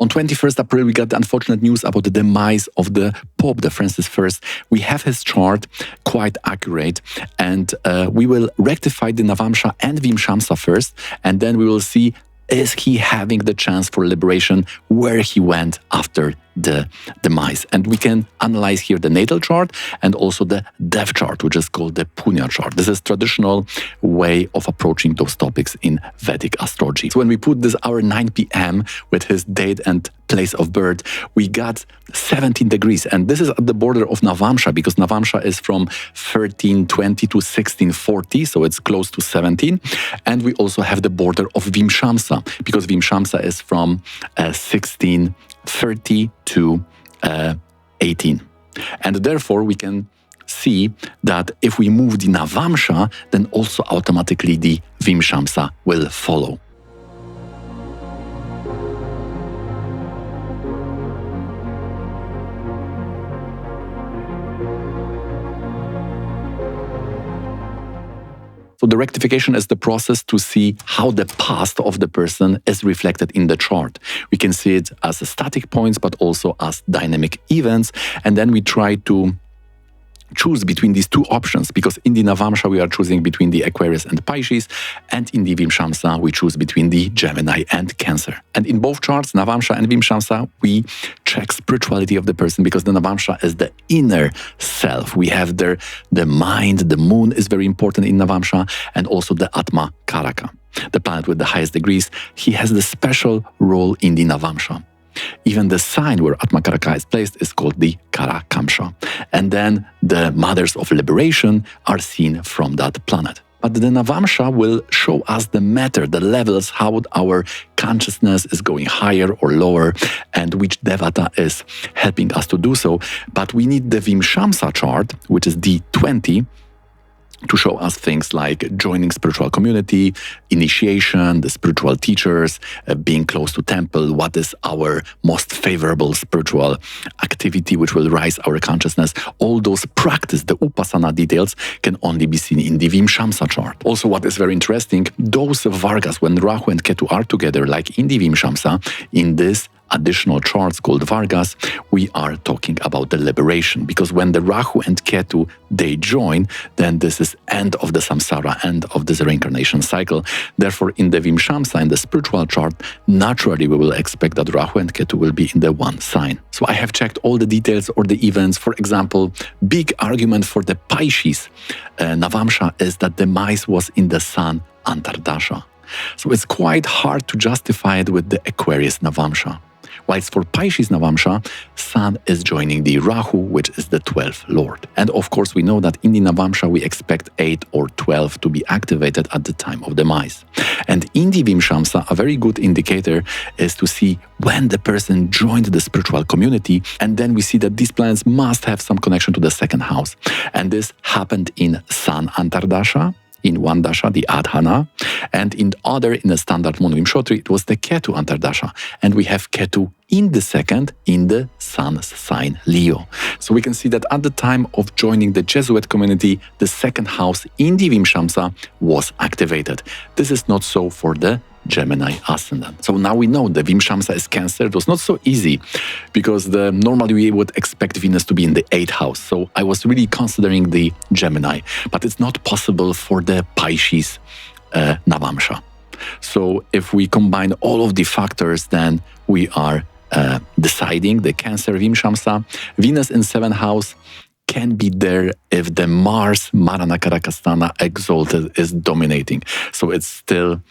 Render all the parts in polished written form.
On 21st April, we got the unfortunate news about the demise of the Pope, the Francis I. We have his chart, quite accurate, and we will rectify the navamsa and vimsamsa first, and then we will see, is he having the chance for liberation, where he went after the demise. And we can analyze here the natal chart and also the death chart, which is called the Punya chart. This is traditional way of approaching those topics in Vedic astrology. So when we put this hour 9 p.m. with his date and place of birth, we got 17 degrees. And this is at the border of navamsa, because navamsa is from 1320 to 1640, so it's close to 17. And we also have the border of vimsamsa, because vimsamsa is from 1630 to 18. And therefore, we can see that if we move the navamsa, then also automatically the vimsamsa will follow. So the rectification is the process to see how the past of the person is reflected in the chart. We can see it as static points, but also as dynamic events. And then we try to choose between these two options, because in the navamsa we are choosing between the Aquarius and Pisces, and in the vimsamsa we choose between the Gemini and Cancer. And in both charts, navamsa and vimsamsa, we check spirituality of the person, because the navamsa is the inner self. We have there the mind, the moon is very important in navamsa, and also the Atma Karaka, the planet with the highest degrees. He has the special role in the navamsa. Even the sign where Atma Karaka is placed is called the Karakamsha. And then the mothers of liberation are seen from that planet. But the navamsa will show us the matter, the levels, how our consciousness is going higher or lower, and which devata is helping us to do so. But we need the vimsamsa chart, which is D20, to show us things like joining spiritual community, initiation, the spiritual teachers, being close to temple, what is our most favorable spiritual activity which will rise our consciousness. All those practice, the upasana details, can only be seen in the vimsamsa chart. Also, what is very interesting, those Vargas, when Rahu and Ketu are together, like in the vimsamsa, in this additional charts called Vargas, we are talking about the liberation, because when the Rahu and Ketu, they join, then this is end of the samsara, end of this reincarnation cycle. Therefore, in the vimsamsa, in the spiritual chart, naturally we will expect that Rahu and Ketu will be in the one sign. So I have checked all the details or the events. For example, big argument for the Pisces navamsa is that demise was in the sun Antardasha. So it's quite hard to justify it with the Aquarius navamsa. Whilst for Pisces navamsa, Sun is joining the Rahu, which is the 12th Lord. And of course, we know that in the navamsa, we expect 8 or 12 to be activated at the time of demise. And in the vimsamsa, a very good indicator is to see when the person joined the spiritual community, and then we see that these planets must have some connection to the second house. And this happened in Sun Antardasha, in one dasha, the Adhana, and in other, in the standard moon Vimshotri, it was the Ketu Antardasha. And we have Ketu in the second, in the Sun's sign Leo. So we can see that at the time of joining the Jesuit community, the second house in the Vimsamsa was activated. This is not so for the Gemini ascendant. So now we know the Vimsamsa is Cancer. It was not so easy, because normally we would expect Venus to be in the 8th house. So I was really considering the Gemini, but it's not possible for the Pisces navamsa. So if we combine all of the factors, then we are deciding the Cancer Vimsamsa. Venus in 7th house can be there if the Mars Marana Karakastana exalted is dominating. So it still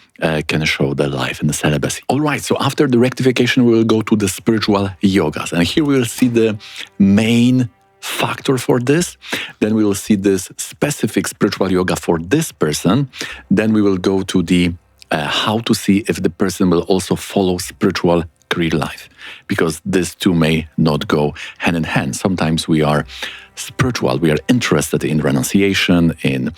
can show the life in the celibacy. All right, so after the rectification, we will go to the spiritual yogas. And here we will see the main factor for this. Then we will see this specific spiritual yoga for this person. Then we will go to the how to see if the person will also follow spiritual career life, because these two may not go hand in hand. Sometimes we are spiritual, we are interested in renunciation, in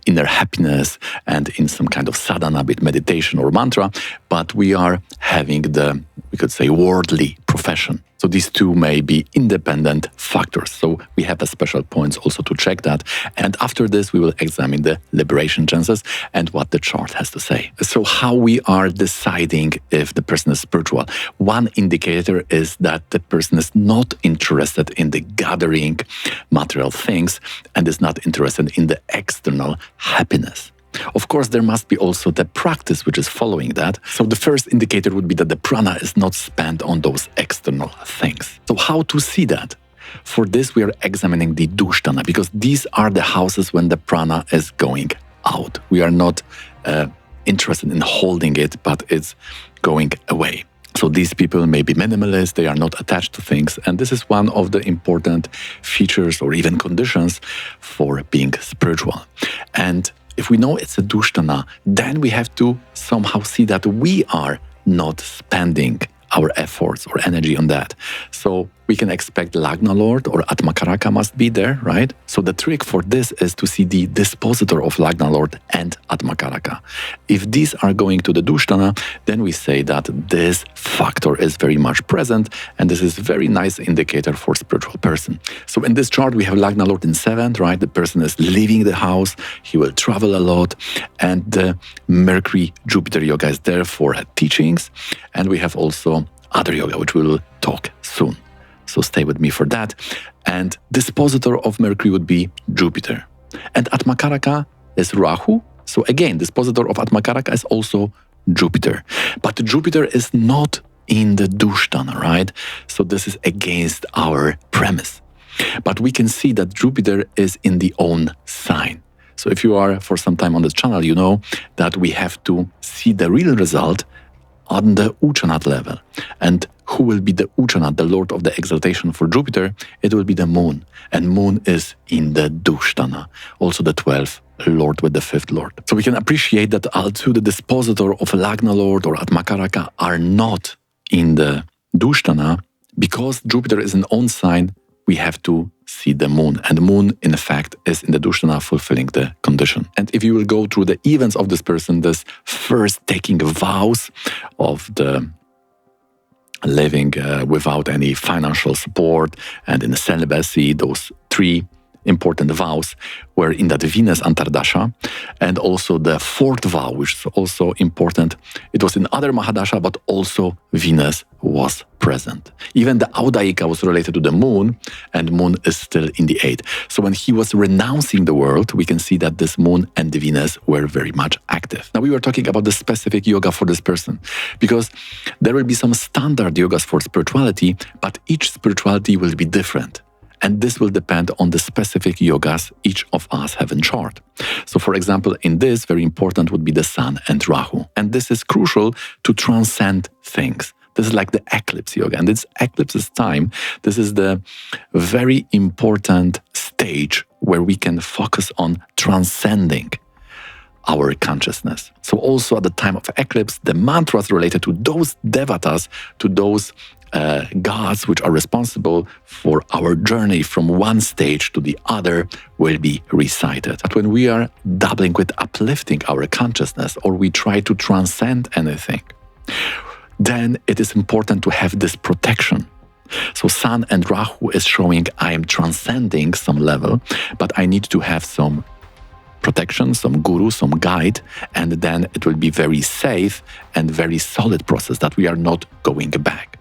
inner happiness, and in some kind of sadhana, bit meditation or mantra, but we are having the, we could say, worldly, profession. So these two may be independent factors. So we have a special points also to check that. And after this, we will examine the liberation chances and what the chart has to say. So how we are deciding if the person is spiritual. One indicator is that the person is not interested in the gathering material things and is not interested in the external happiness. Of course, there must be also the practice which is following that. So the first indicator would be that the prana is not spent on those external things. So how to see that? For this, we are examining the dushtana, because these are the houses when the prana is going out. We are not interested in holding it, but it's going away. So these people may be minimalist, they are not attached to things, and this is one of the important features or even conditions for being spiritual. And if we know it's a dushtana, then we have to somehow see that we are not spending our efforts or energy on that. So we can expect Lagna Lord or Atmakaraka must be there, right? So the trick for this is to see the dispositor of Lagna Lord and Atmakaraka. If these are going to the Dushtana, then we say that this factor is very much present, and this is a very nice indicator for spiritual person. So in this chart, we have Lagna Lord in 7th, right? The person is leaving the house, he will travel a lot, and the Mercury-Jupiter yoga is there for teachings, and we have also other yoga, which we will talk soon. So stay with me for that. And dispositor of Mercury would be Jupiter. And Atmakaraka is Rahu. So again, dispositor of Atmakaraka is also Jupiter. But Jupiter is not in the Dushtana, right? So this is against our premise. But we can see that Jupiter is in the own sign. So if you are for some time on this channel, you know that we have to see the real result on the Uchanat level. And who will be the Uchanat, the Lord of the exaltation for Jupiter? It will be the Moon. And Moon is in the Dushtana, also the 12th Lord with the 5th Lord. So we can appreciate that although the dispositor of Lagna Lord or Atmakaraka are not in the Dushtana, because Jupiter is an own sign, we have to see the Moon. And the Moon, in fact, is in the Dushtana fulfilling the condition. And if you will go through the events of this person, this first taking vows of the living without any financial support and in celibacy, those 3 important vows were in that Venus Antardasha, and also the 4th vow, which is also important. It was in other Mahadasha, but also Venus was present. Even the Audaika was related to the Moon, and Moon is still in the 8th. So when he was renouncing the world, we can see that this Moon and the Venus were very much active. Now we were talking about the specific yoga for this person, because there will be some standard yogas for spirituality, but each spirituality will be different. And this will depend on the specific yogas each of us have in chart. So for example, in this, very important would be the Sun and Rahu. And this is crucial to transcend things. This is like the eclipse yoga. And this eclipse is time. This is the very important stage where we can focus on transcending our consciousness. So also at the time of eclipse, the mantras related to those devatas, to those gods which are responsible for our journey from one stage to the other will be recited. But when we are dabbling with uplifting our consciousness, or we try to transcend anything, then it is important to have this protection. So Sun and Rahu is showing I am transcending some level, but I need to have some protection, some guru, some guide, and then it will be very safe and very solid process that we are not going back.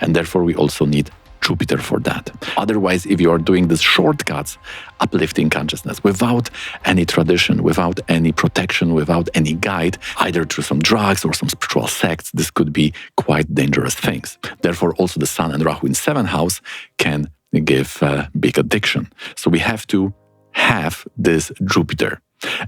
And therefore we also need Jupiter for that. Otherwise, if you are doing these shortcuts, uplifting consciousness without any tradition, without any protection, without any guide, either through some drugs or some spiritual sects, this could be quite dangerous things. Therefore, also the Sun and Rahu in 7th house can give big addiction. So we have to have this Jupiter.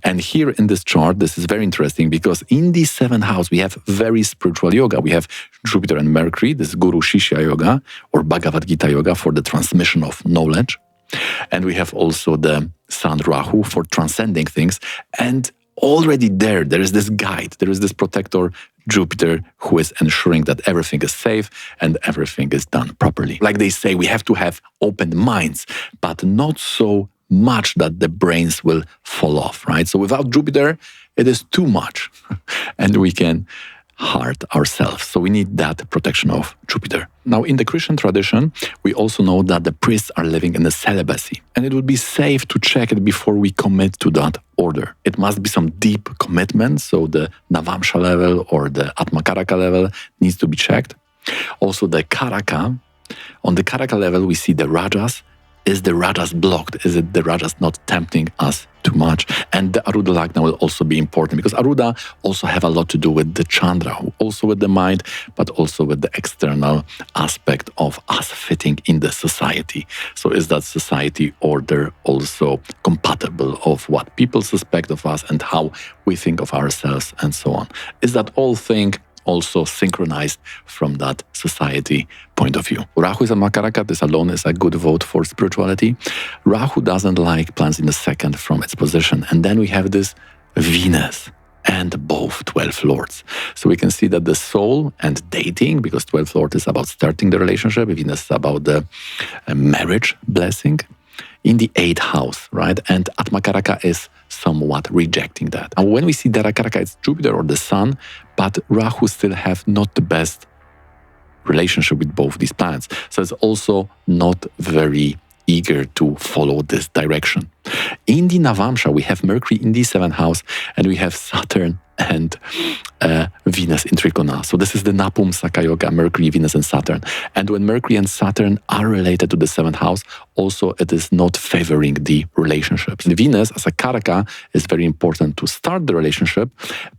And here in this chart, this is very interesting because in the 7th house, we have very spiritual yoga. We have Jupiter and Mercury, this Guru Shishya yoga or Bhagavad Gita yoga for the transmission of knowledge. And we have also the Sun Rahu for transcending things. And already there is this guide, there is this protector, Jupiter, who is ensuring that everything is safe and everything is done properly. Like they say, we have to have open minds, but not so much that the brains will fall off, right? So without Jupiter, it is too much. And we can heart ourselves. So we need that protection of Jupiter. Now, in the Christian tradition, we also know that the priests are living in a celibacy, and it would be safe to check it before we commit to that order. It must be some deep commitment, so the navamsa level or the atmakaraka level needs to be checked. Also, the karaka. On the karaka level, we see the rajas. Is the rajas blocked? Is it the rajas not tempting us too much? And the Aruda Lagna will also be important because Aruda also have a lot to do with the Chandra, also with the mind, but also with the external aspect of us fitting in the society. So is that society order also compatible of what people suspect of us and how we think of ourselves and so on? Is that whole thing also synchronized from that society point of view? Rahu is a Makaraka. This alone is a good vote for spirituality. Rahu doesn't like planets in the second from its position. And then we have this Venus and both 12 lords. So we can see that the soul and dating, because 12th lord is about starting the relationship, Venus is about the marriage blessing, in the 8th house, right? And Atmakaraka is somewhat rejecting that. And when we see Darakaraka, it's Jupiter or the Sun, but Rahu still have not the best relationship with both these planets. So it's also not very eager to follow this direction. In the Navamsa, we have Mercury in the 7th house, and we have Saturn and Venus in Trikona. So this is the Napumsaka Yoga, Mercury, Venus, and Saturn. And when Mercury and Saturn are related to the 7th house, also it is not favoring the relationships. The Venus, as a Karaka, is very important to start the relationship,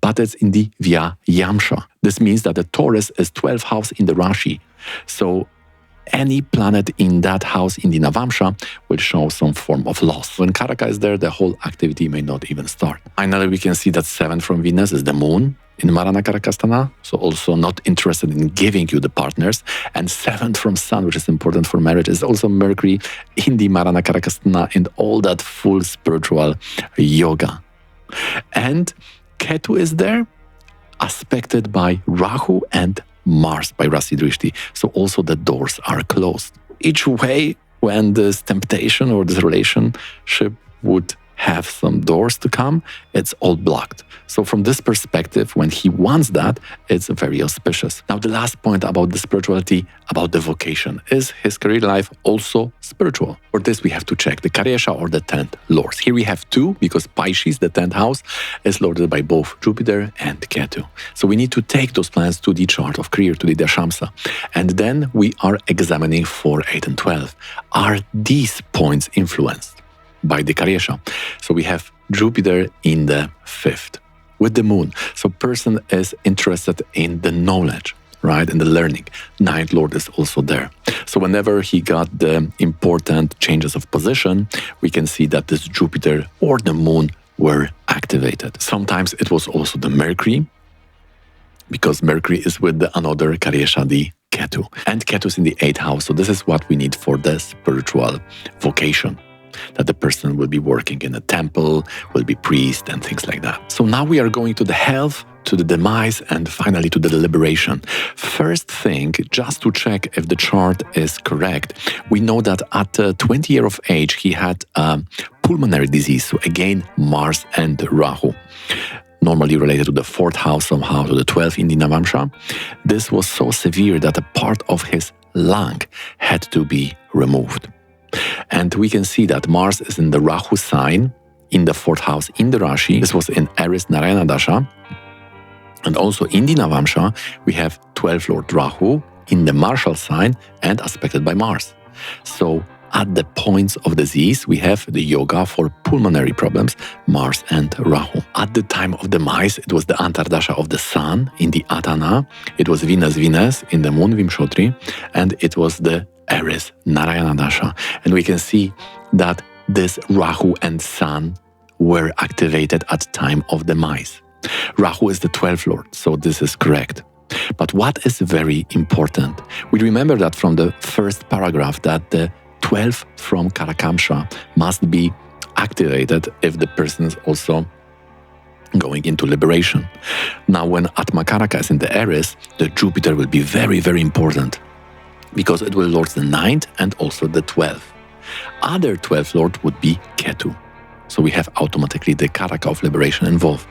but it's in the Via Yamsha. This means that the Taurus is 12th house in the Rashi. So any planet in that house in the Navamsa will show some form of loss. When Karaka is there, the whole activity may not even start. Finally, we can see that 7th from Venus is the moon in Marana Karakastana, so also not interested in giving you the partners. And 7th from Sun, which is important for marriage, is also Mercury in the Marana Karakastana and all that full spiritual yoga. And Ketu is there, aspected by Rahu and Mars by Rasi Drishti. So also the doors are closed. Each way, when this temptation or this relationship would have some doors to come, it's all blocked. So from this perspective, when he wants that, it's very auspicious. Now, the last point about the spirituality, about the vocation, is his career life also spiritual? For this, we have to check the karyesa or the 10th lords. Here we have two, because Pisces, the 10th house, is lorded by both Jupiter and Ketu. So we need to take those planets to the chart of career, to the dasamsa. And then we are examining 4, 8, and 12. Are these points influenced by the karyesa? So we have Jupiter in the 5th with the moon. So person is interested in the knowledge, right, and the learning. 9th lord is also there. So whenever he got the important changes of position, we can see that this Jupiter or the moon were activated. Sometimes it was also the Mercury, because Mercury is with the another karyesa, the Ketu. And Ketu is in the 8th house. So this is what we need for the spiritual vocation, that the person will be working in a temple, will be priest and things like that. So now we are going to the health, to the demise, and finally to the deliberation. First thing, just to check if the chart is correct, we know that at 20 years of age, he had a pulmonary disease. So again, Mars and Rahu, normally related to the 4th house, somehow to the 12th in the Navamsa. This was so severe that a part of his lung had to be removed. And we can see that Mars is in the Rahu sign, in the 4th house, in the Rashi. This was in Aries Narayana Dasha. And also in the Navamsa, we have 12th Lord Rahu in the Marshal sign and aspected by Mars. So at the points of disease, we have the yoga for pulmonary problems, Mars and Rahu. At the time of demise, it was the Antardasha of the Sun in the Atana. It was Venus in the Moon Vimshotri, and it was the Aries Narayana Dasha. And we can see that this Rahu and Sun were activated at time of demise. Rahu is the 12th lord, so this is correct. But what is very important? We remember that from the first paragraph that the 12th from Karakamsha must be activated if the person is also going into liberation. Now, when Atmakaraka is in the Aries, the Jupiter will be very, very important, because it will lord the 9th and also the 12th. Other 12th lord would be Ketu. So we have automatically the Karaka of liberation involved.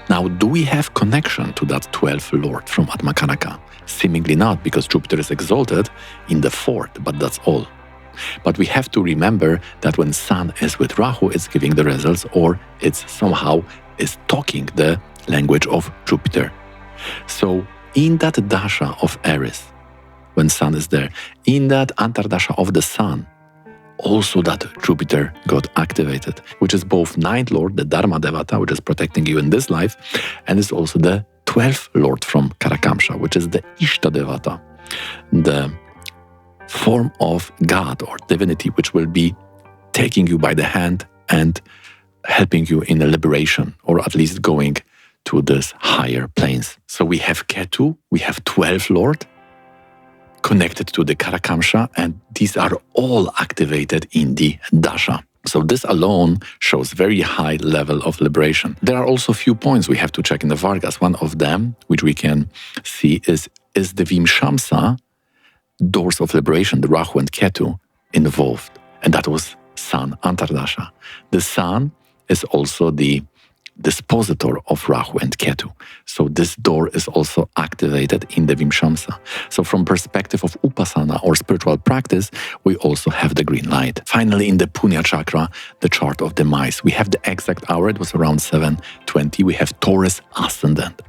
Now, do we have connection to that 12th lord from Atmakaraka? Seemingly not, because Jupiter is exalted in the 4th, but that's all. But we have to remember that when Sun is with Rahu, it's giving the results, or it's somehow is talking the language of Jupiter. So in that dasha of Aries, when Sun is there, in that antardasha of the Sun, also that Jupiter got activated, which is both 9th Lord, the Dharma Devata, which is protecting you in this life, and it's also the 12th Lord from Karakamsha, which is the Ishta Devata, the form of God or divinity, which will be taking you by the hand and helping you in a liberation, or at least going to these higher planes. So we have Ketu, we have 12th Lord, connected to the Karakamsha, and these are all activated in the dasha. So this alone shows very high level of liberation. There are also a few points we have to check in the Vargas. One of them, which we can see, is the vimsamsa, doors of liberation, the Rahu and Ketu, involved. And that was Sun Antardasha. The Sun is also the dispositor of Rahu and Ketu. So this door is also activated in the Vimsamsa. So from perspective of Upasana or spiritual practice, we also have the green light. Finally, in the Punya chakra, the chart of demise, we have the exact hour. It was around 7:20. We have Taurus ascendant.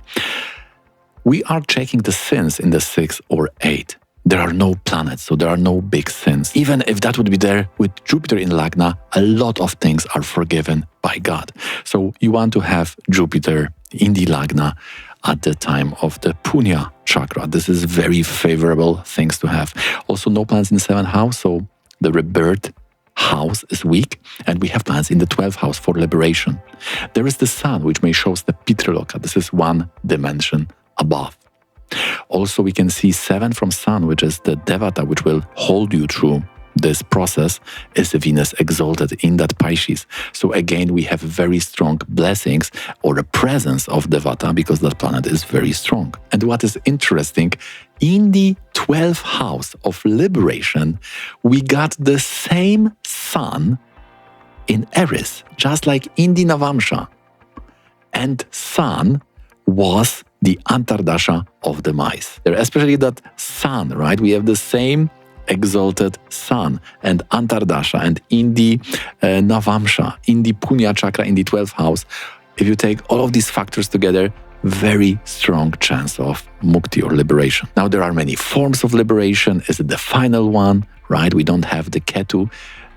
We are checking the sins in the 6 or 8. There are no planets, so there are no big sins. Even if that would be there with Jupiter in Lagna, a lot of things are forgiven by God. So you want to have Jupiter in the Lagna at the time of the Punya chakra. This is very favorable things to have. Also no planets in the 7th house, so the rebirth house is weak, and we have planets in the 12th house for liberation. There is the Sun, which may show us the Pitraloka. This is one dimension above. Also, we can see 7 from Sun, which is the Devata, which will hold you through this process, is Venus exalted in that Pisces. So again, we have very strong blessings or a presence of Devata because that planet is very strong. And what is interesting, in the 12th house of liberation, we got the same Sun in Aries, just like in the Navamsa. And Sun was the antardasha of demise. Especially that Sun, right? We have the same exalted Sun and antardasha, and in the navamsa, in the Punya chakra, in the 12th house. If you take all of these factors together, very strong chance of mukti or liberation. Now, there are many forms of liberation. Is it the final one, right? We don't have the Ketu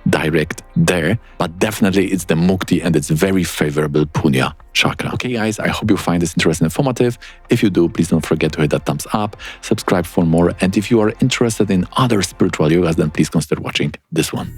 direct there, but definitely it's the mukti, and it's very favorable Punya chakra. Okay guys, I hope you find this interesting and informative. If you do, please don't forget to hit that thumbs up, subscribe for more, and if you are interested in other spiritual yogas, then please consider watching this one.